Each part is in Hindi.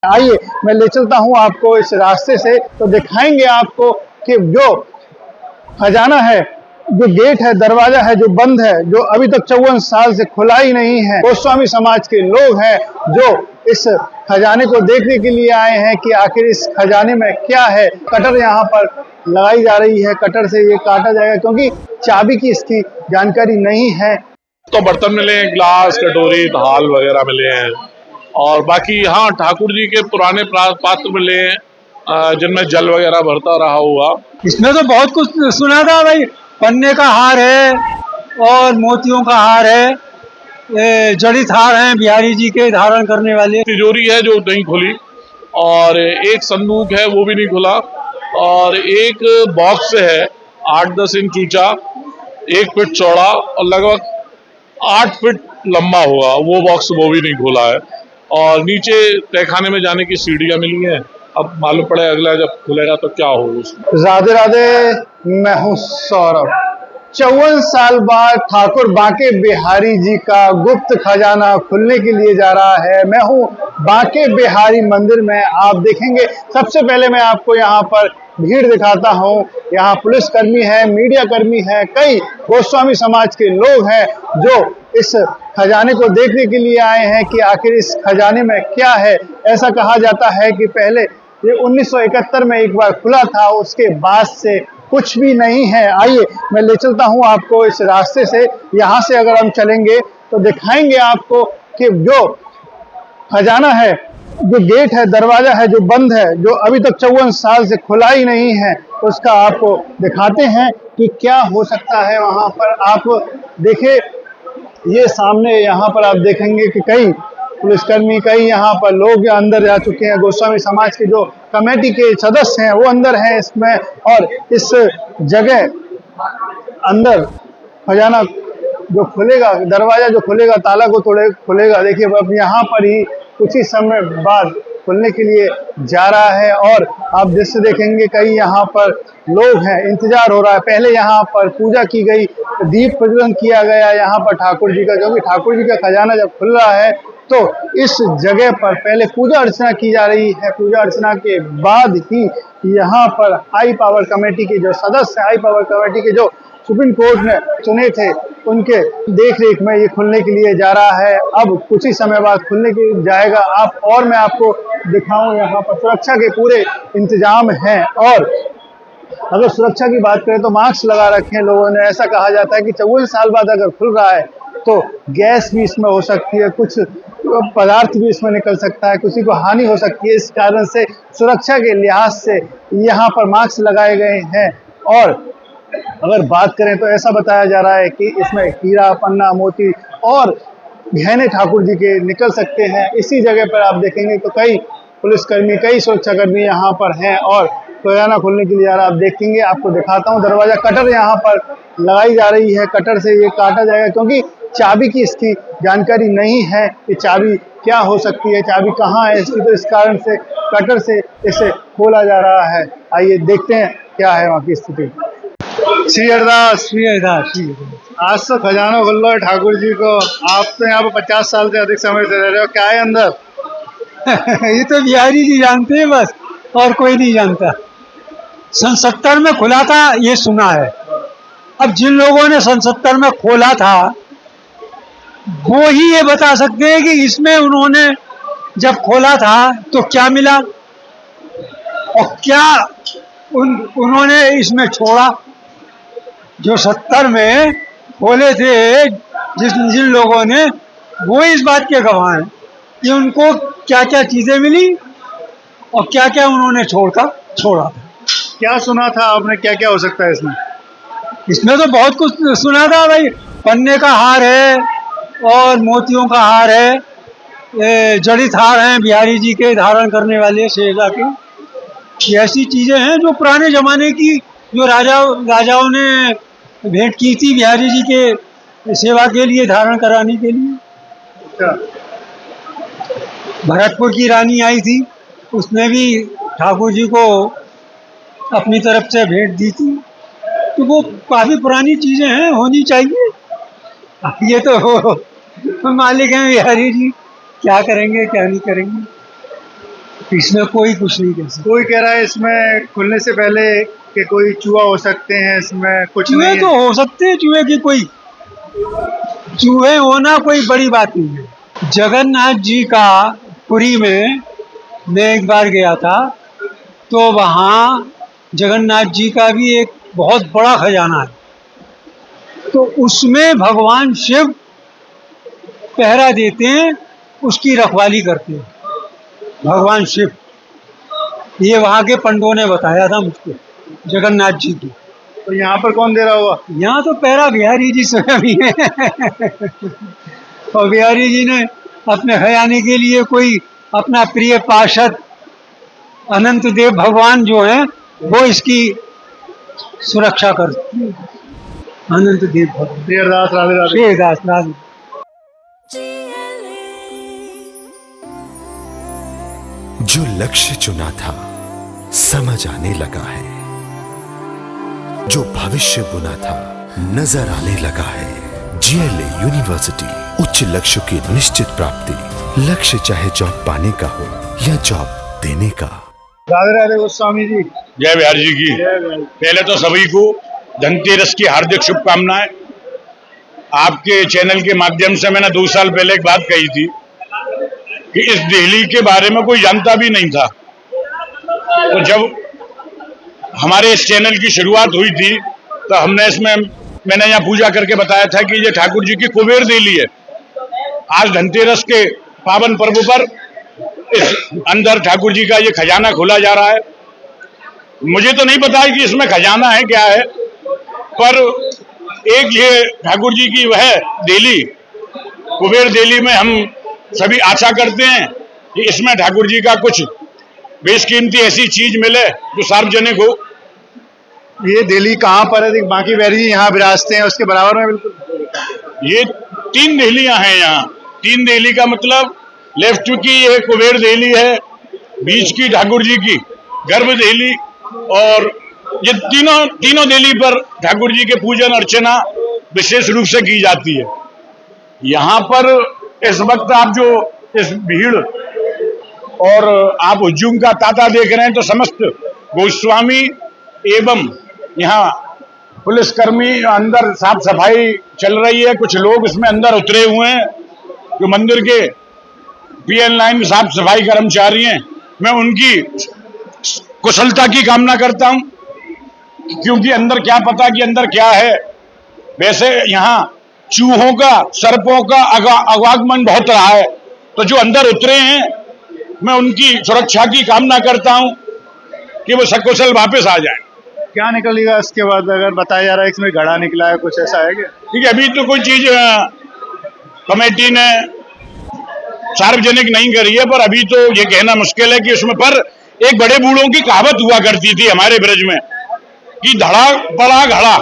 आइए मैं ले चलता हूँ आपको इस रास्ते से, तो दिखाएंगे आपको कि जो खजाना है, जो गेट है, दरवाजा है जो बंद है, जो अभी तक 54 साल से खुला ही नहीं है। गोस्वामी समाज के लोग हैं जो इस खजाने को देखने के लिए आए हैं कि आखिर इस खजाने में क्या है। कटर यहाँ पर लगाई जा रही है, कटर से ये काटा जाएगा क्योंकि चाबी की इसकी जानकारी नहीं है। तो बर्तन मिले हैं, ग्लास, कटोरी, थाल वगैरह मिले हैं और बाकी हाँ ठाकुर जी के पुराने पात्र मिले हैं जिनमें जल वगैरह भरता रहा हुआ। इसमें तो बहुत कुछ सुना था भाई, पन्ने का हार है और मोतियों का हार है, जड़ित हार हैं बिहारी जी के धारण करने वाले। तिजोरी है जो नहीं खुली और एक संदूक है वो भी नहीं खुला और एक बॉक्स है 8-10 इंच ऊंचा, 1 फीट चौड़ा और लगभग 8 फीट लंबा होगा वो बॉक्स, वो भी नहीं खुला है। और नीचे तहखाने में जाने की सीढ़ियां मिली हैं। अब मालूम पड़े अगला जब खुलेगा तो क्या होगा उसमें। राधे राधे, मैं हूँ सौरभ। 54 साल बाद ठाकुर बांके बिहारी जी का गुप्त खजाना खुलने के लिए जा रहा है। मैं हूँ बांके बिहारी मंदिर में। आप देखेंगे सबसे पहले मैं आपको यहाँ पर भीड़ दिखाता हूँ। यहाँ पुलिसकर्मी है, मीडिया कर्मी है, कई गोस्वामी समाज के लोग हैं जो इस खजाने को देखने के लिए आए हैं कि आखिर इस खजाने में क्या है। ऐसा कहा जाता है कि पहले ये 1971 में एक बार खुला था, उसके बाद से कुछ भी नहीं है। आइए मैं ले चलता हूँ आपको इस रास्ते से। यहाँ से अगर हम चलेंगे तो दिखाएंगे आपको कि जो खजाना है, जो गेट है, दरवाजा है जो बंद है, जो अभी तक 54 साल से खुला ही नहीं है, उसका आपको दिखाते हैं कि क्या हो सकता है वहाँ पर। आप देखें, ये सामने यहाँ पर आप देखेंगे कि कई पुलिसकर्मी, कई यहाँ पर लोग अंदर जा चुके हैं। गोस्वामी समाज के जो कमेटी के सदस्य हैं वो अंदर हैं इसमें। और इस जगह अंदर खजाना जो खुलेगा, दरवाजा जो खुलेगा, ताला को तोड़े खुलेगा। देखिए अब यहाँ पर ही कुछ ही समय बाद खुलने के लिए जा रहा है। और आप दृश्य देखेंगे कई यहाँ पर लोग हैं, इंतजार हो रहा है। पहले यहाँ पर पूजा की गई, दीप प्रज्वलन किया गया यहाँ पर ठाकुर जी का, क्योंकि ठाकुर जी का खजाना जब खुल रहा है तो इस जगह पर पहले पूजा अर्चना की जा रही है। पूजा अर्चना के बाद ही यहाँ पर हाई पावर कमेटी के जो सदस्य, हाई पावर कमेटी के जो सुप्रीम कोर्ट ने चुने थे, उनके देख रेख में ये खुलने के लिए जा रहा है। अब कुछ ही समय बाद खुलने के लिए जाएगा। और मैं आपको दिखाऊं, यहाँ पर सुरक्षा के पूरे इंतजाम हैं। और अगर सुरक्षा की बात करें तो मास्क लगा रखे हैं लोगों ने। ऐसा कहा जाता है कि 54 साल बाद अगर खुल रहा है तो गैस भी इसमें हो सकती है, कुछ पदार्थ भी इसमें निकल सकता है, किसी को हानि हो सकती है। इस कारण से सुरक्षा के लिहाज से यहाँ पर मास्क लगाए गए हैं। और अगर बात करें तो ऐसा बताया जा रहा है कि इसमें हीरा, पन्ना, मोती और गहने ठाकुर जी के निकल सकते हैं। इसी जगह पर आप देखेंगे तो कई पुलिसकर्मी, कई सुरक्षाकर्मी यहाँ पर हैं और खजाना खोलने के लिए आ रहा है। आप देखेंगे, आपको दिखाता हूँ दरवाजा। कटर यहाँ पर लगाई जा रही है, कटर से ये काटा जाएगा क्योंकि चाबी की इसकी जानकारी नहीं है कि चाबी क्या हो सकती है, चाबी कहाँ है इसकी। तो इस कारण से कटर से इसे खोला जा रहा है। आइए देखते हैं क्या है वहाँ की स्थिति। श्री अरदास, श्री अरदास। आज तो खजाना खुल रहा है ठाकुर जी को। आप तो यहाँ पर 50 साल से अधिक समय से रह रहे हो, क्या है अंदर? ये तो बिहारी जी जानते हैं बस, और कोई नहीं जानता। सन 70 में खुला था ये सुना है। अब जिन लोगों ने सन 70 में खोला था वो ही ये बता सकते हैं कि इसमें उन्होंने जब खोला था तो क्या मिला और क्या उन्होंने इसमें छोड़ा। जो 70 में खोले थे जिन लोगों ने, वो इस बात के गवाह हैं कि उनको क्या क्या चीजें मिली और क्या क्या उन्होंने छोड़ा था। क्या सुना था आपने, क्या क्या हो सकता है इसमें? इसमें तो बहुत कुछ सुना था भाई, पन्ने का हार है और मोतियों का हार है, जड़ित हार हैं बिहारी जी के धारण करने वाले शेरजा के। ऐसी चीजें हैं जो पुराने जमाने की, जो राजाओं ने भेंट की थी बिहारी जी के सेवा के लिए, धारण कराने के लिए। अच्छा। भरतपुर की रानी आई थी, उसने भी ठाकुर जी को अपनी तरफ से भेंट दी थी। तो वो काफी पुरानी चीजें हैं, होनी चाहिए। ये तो मालिक हैं बिहारी जी, क्या करेंगे क्या नहीं करेंगे। इसमें कोई कुछ नहीं कह सकता। कोई कह रहा है इसमें खुलने से पहले कि कोई चूहा हो सकते हैं, इसमें कुछ चूहे नहीं तो है। हो सकते हैं, चूहे होना कोई बड़ी बात नहीं है। जगन्नाथ जी का पुरी में मैं एक बार गया था, तो वहाँ जगन्नाथ जी का भी एक बहुत बड़ा खजाना है, तो उसमें भगवान शिव पहरा देते हैं, उसकी रखवाली करते हैं भगवान शिव। ये वहाँ के पंडों ने बताया था मुझको, जगन्नाथ जी की। तो यहाँ पर कौन दे रहा होगा? यहाँ तो पहरा बिहारी जी स्वयं ही है और बिहारी जी ने अपने खजाने के लिए कोई अपना प्रिय पार्षद अनंत देव भगवान जो हैं वो इसकी सुरक्षा करते हैं। अनंत देव भगवान, श्री अरदास, राधे राधे। श्री दास राधे। जो लक्ष्य चुना था समझ आने लगा है, जो भविष्य बुना था नजर आने लगा है। जीएलए यूनिवर्सिटी, उच्च लक्ष्य की निश्चित प्राप्ति। लक्ष्य चाहे जॉब पाने का हो या जॉब देने का। राधे राधे गोस्वामी जी। जय बिहारी जी की। पहले तो सभी को धनतेरस की हार्दिक शुभकामनाएं। आपके चैनल के माध्यम से मैंने 2 साल पहले एक बात कही थी कि इस दिल्ली के बारे में कोई जानता भी नहीं था, तो जब हमारे इस चैनल की शुरुआत हुई थी तो मैंने यहाँ पूजा करके बताया था कि ये ठाकुर जी की कुबेर दिल्ली है। आज धनतेरस के पावन पर्व पर इस अंदर ठाकुर जी का ये खजाना खोला जा रहा है। मुझे तो नहीं पता है कि इसमें खजाना है क्या है, पर एक ये ठाकुर जी की वह दिल्ली, कुबेर दिल्ली में हम सभी आशा करते हैं कि इसमें ठाकुर जी का कुछ बेशकीमती ऐसी चीज मिले जो सार्वजनिक हो। ये दिल्ली कहाँ पर है? बाकी बिहारी जी यहाँ विराजते हैं, उसके बराबर में बिल्कुल। ये 3 दिल्लियां हैं यहाँ। 3 दिल्ली का मतलब लेफ्ट की ये कुबेर दिल्ली है, बीच की ठाकुर जी की गर्भ दिल्ली, और ये तीनों दिल्ली पर ठाकुर जी के पूजन अर्चना विशेष रूप से की जाती है। यहाँ पर इस वक्त आप जो इस भीड़ और आप हुजूम का तांता देख रहे हैं, तो समस्त गोस्वामी एवं यहाँ पुलिसकर्मी अंदर साफ सफाई चल रही है। कुछ लोग इसमें अंदर उतरे हुए हैं जो मंदिर के पीएन लाइन साफ सफाई कर्मचारी हैं। मैं उनकी कुशलता की कामना करता हूं, क्योंकि अंदर क्या पता कि अंदर क्या है। वैसे यहाँ चूहों का, सर्पों का आवागमन बहुत रहा है, तो जो अंदर उतरे हैं मैं उनकी सुरक्षा की कामना करता हूं कि वो सकुशल वापस आ जाए। क्या निकलेगा इसके बाद? अगर बताया जा रहा है इसमें घड़ा निकला है, कुछ ऐसा है क्या? ठीक है, अभी तो कोई चीज कमेटी ने सार्वजनिक नहीं करी है, पर अभी तो ये कहना मुश्किल है कि उसमें। पर एक बड़े बूढ़ों की कहावत हुआ करती थी हमारे ब्रज में कि धड़ा पड़ा घड़ा,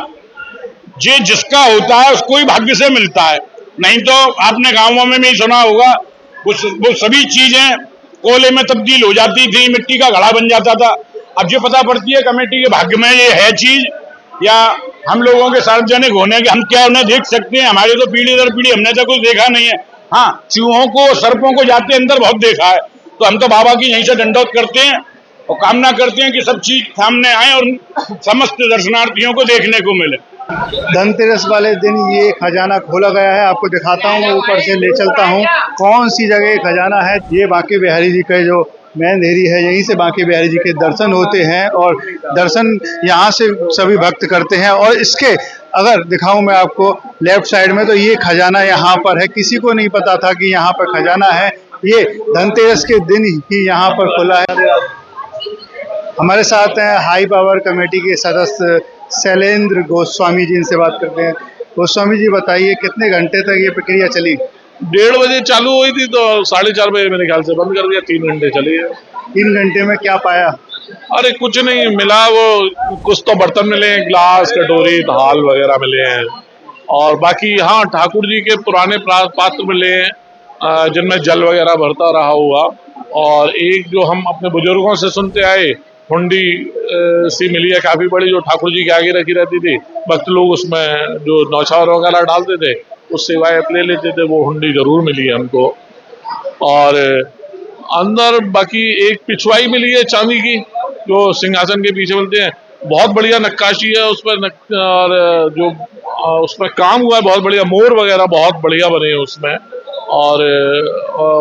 ये जिसका होता है उसको ही भाग्य से मिलता है। नहीं तो आपने गांवों में भी सुना होगा वो सभी चीजें कोयले में तब्दील हो जाती थी, मिट्टी का घड़ा बन जाता था। अब ये पता पड़ती है कमेटी के भाग्य में ये है चीज, या हम लोगों के सार्वजनिक होने के हम क्या उन्हें देख सकते हैं? हमारे तो पीढ़ी दर पीढ़ी हमने तो कुछ देखा नहीं है। हाँ, चूहों को, सर्पों को जाते अंदर बहुत देखा है, तो हम तो बाबा की यहीं से दंडोत करते हैं और कामना करते हैं कि सब चीज सामने आए और समस्त दर्शनार्थियों को देखने को मिले। धनतेरस वाले दिन ये खजाना खोला गया है, आपको दिखाता हूँ, ऊपर से ले चलता हूँ कौन सी जगह ये खजाना है। ये बांके बिहारी जी का जो मेन देरी है, यहीं से बांके बिहारी जी के दर्शन होते हैं और दर्शन यहाँ से सभी भक्त करते हैं। और इसके अगर दिखाऊं मैं आपको लेफ्ट साइड में, तो ये खजाना यहाँ पर है। किसी को नहीं पता था कि यहाँ पर खजाना है। ये धनतेरस के दिन ही यहाँ पर खुला है। हमारे साथ हैं हाई पावर कमेटी के सदस्य शैलेंद्र गोस्वामी जी, इनसे बात करते हैं। गोस्वामी जी बताइए, कितने घंटे तक ये प्रक्रिया चली? 1:30 बजे चालू हुई थी तो 4:30 बजे मेरे ख्याल से बंद कर दिया। 3 घंटे चली है। 3 घंटे में क्या पाया? अरे कुछ नहीं मिला, वो कुछ तो बर्तन मिले हैं, ग्लास, कटोरी, थाल वगैरह मिले हैं, और बाकी हाँ ठाकुर जी के पुराने पात्र मिले हैं जिनमें जल वगैरह भरता रहा हुआ। और एक जो हम अपने बुजुर्गों से सुनते आए, हुंडी सी मिली है काफी बड़ी, जो ठाकुर जी के आगे रखी रहती थी। भक्त लोग उसमें जो नौछावर वगैरह डालते थे, उस सेवाएं ले लेते थे, वो हुंडी जरूर मिली है हमको। और अंदर बाकी एक पिछवाई मिली है चांदी की, जो सिंहासन के पीछे मिलते हैं। बहुत बढ़िया नक्काशी है उस पर, और जो उसमें काम हुआ है बहुत बढ़िया, मोर वगैरह बहुत बढ़िया बने हैं उसमें, और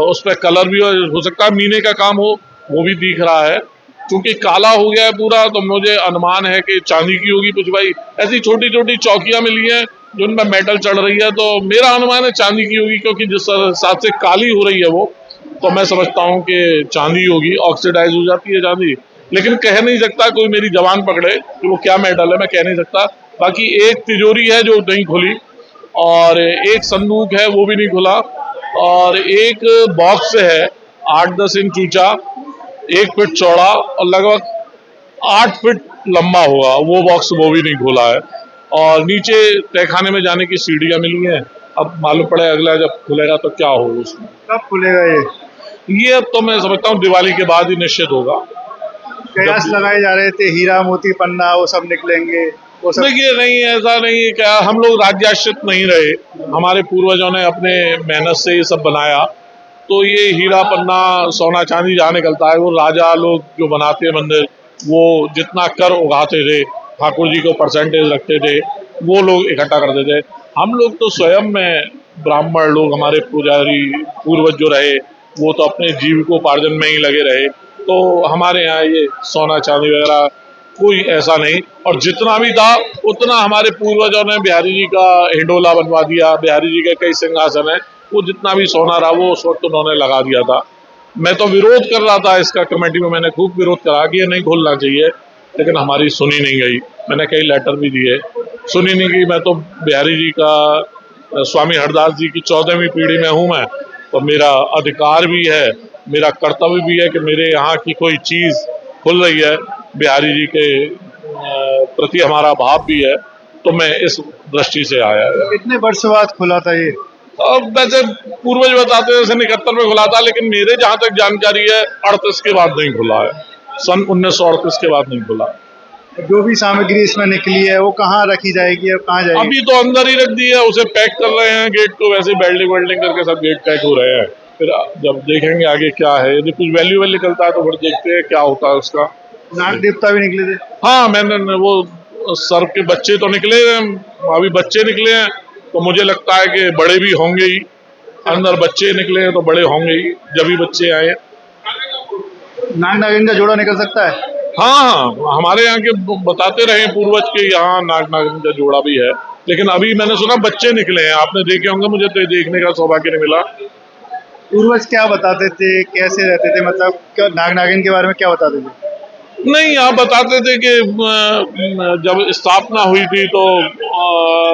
उस पर कलर भी हो सकता है मीने का काम हो, वो भी दिख रहा है। क्योंकि काला हो गया है पूरा, तो मुझे अनुमान है कि चांदी की होगी पिछवाई। ऐसी छोटी छोटी चौकियां मिली हैं जिनमें मेटल चढ़ रही है, तो मेरा अनुमान है चांदी की होगी, क्योंकि जिस हिसाब से काली हो रही है वो, तो मैं समझता हूँ कि चांदी होगी। ऑक्सीडाइज हो जाती है चांदी, लेकिन कह नहीं सकता, कोई मेरी जबान पकड़े कि वो क्या मेटल है, मैं कह नहीं सकता। बाकी एक तिजोरी है जो नहीं खुली, और एक संदूक है वो भी नहीं खुला, और एक बॉक्स है 8-10 इंच ऊंचा, 1 फीट चौड़ा और लगभग 8 फीट लंबा होगा वो बॉक्स, वो भी नहीं खुला है। और नीचे तहखाने में जाने की सीढ़ियां मिली हैं। अब मालूम पड़े अगला जब खुलेगा तो क्या होगा उसमें। कब खुलेगा ये अब तो मैं समझता हूँ दिवाली के बाद ही निश्चित होगा। कयास लगाए जा रहे थे हीरा मोती पन्ना वो सब निकलेंगे, वो सब देखिए नहीं, ऐसा नहीं है। क्या हम लोग राज्याश्रित नहीं रहे, हमारे पूर्वजों ने अपने मेहनत से ये सब बनाया, तो ये हीरा पन्ना सोना चांदी जहाँ निकलता है वो राजा लोग जो बनाते हैं मंदिर, वो जितना कर उगाते थे, ठाकुर जी को परसेंटेज रखते थे, वो लोग इकट्ठा करते थे। हम लोग तो स्वयं में ब्राह्मण लोग, हमारे पुजारी पूर्वज जो रहे, वो तो अपने जीविकोपार्जन में ही लगे रहे, तो हमारे यहाँ ये सोना चांदी वगैरह कोई ऐसा नहीं। और जितना भी था उतना हमारे पूर्वजों ने बिहारी जी का हिंडोला बनवा दिया, बिहारी जी के कई सिंहासन है, वो जितना भी सोना रहा वो उस वक्त उन्होंने लगा दिया था। मैं तो विरोध कर रहा था इसका, कमेटी में मैंने खूब विरोध करा कि ये नहीं खोलना चाहिए, लेकिन हमारी सुनी नहीं गई। मैंने कई लेटर भी दिए, सुनी नहीं गई। मैं तो बिहारी जी का, स्वामी हरदास जी की 14वीं पीढ़ी में हूँ मैं, तो मेरा अधिकार भी है, मेरा कर्तव्य भी है कि मेरे यहाँ की कोई चीज़ खुल रही है, बिहारी जी के प्रति हमारा भाव भी है, तो मैं इस दृष्टि से आया है। कितने वर्ष बाद खुला था ये? अब वैसे पूर्वज बताते हैं जैसे 71 में खुला था, लेकिन मेरे जहाँ तक जानकारी है 38 के बाद नहीं खुला है, सन 1938 के बाद नहीं खुला। जो भी सामग्री इसमें निकली है वो कहाँ रखी जाएगी, अब कहाँ जाएगी? अभी तो अंदर ही रख दी है, उसे पैक कर रहे हैं गेट को, वैसे वेल्डिंग करके सब गेट पैक हो रहे हैं। फिर जब देखेंगे आगे क्या है, यदि कुछ वैल्यूएबल निकलता है तो फिर देखते हैं क्या होता है उसका। नाग देवता भी निकले थे? हाँ, मैंने वो सर्प के बच्चे तो निकले हैं, अभी बच्चे निकले हैं, तो मुझे लगता है कि बड़े भी होंगे ही। अंदर बच्चे निकले हैं तो बड़े होंगे ही, जब भी बच्चे आए। नाग नागिन का जोड़ा निकल सकता है? हाँ, हमारे यहाँ के बताते रहे पूर्वज के यहाँ नाग नागिन का जोड़ा भी है, लेकिन अभी मैंने सुना बच्चे निकले हैं। आपने देखे होंगे, मुझे तो देखने का सौभाग्य नहीं मिला। पूर्वज क्या बताते थे, कैसे रहते थे, मतलब क्या नाग नागिन के बारे में क्या बताते थे? नहीं, आप बताते थे कि जब स्थापना हुई थी तो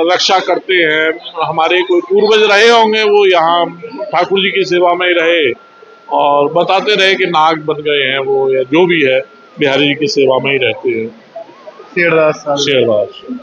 रक्षा करते हैं। हमारे कोई पूर्वज रहे होंगे, वो यहाँ ठाकुर जी की सेवा में ही रहे, और बताते रहे कि नाग बन गए हैं वो, या जो भी है बिहारी जी की सेवा में ही रहते हैं। शेरदास साहब। शेरदास।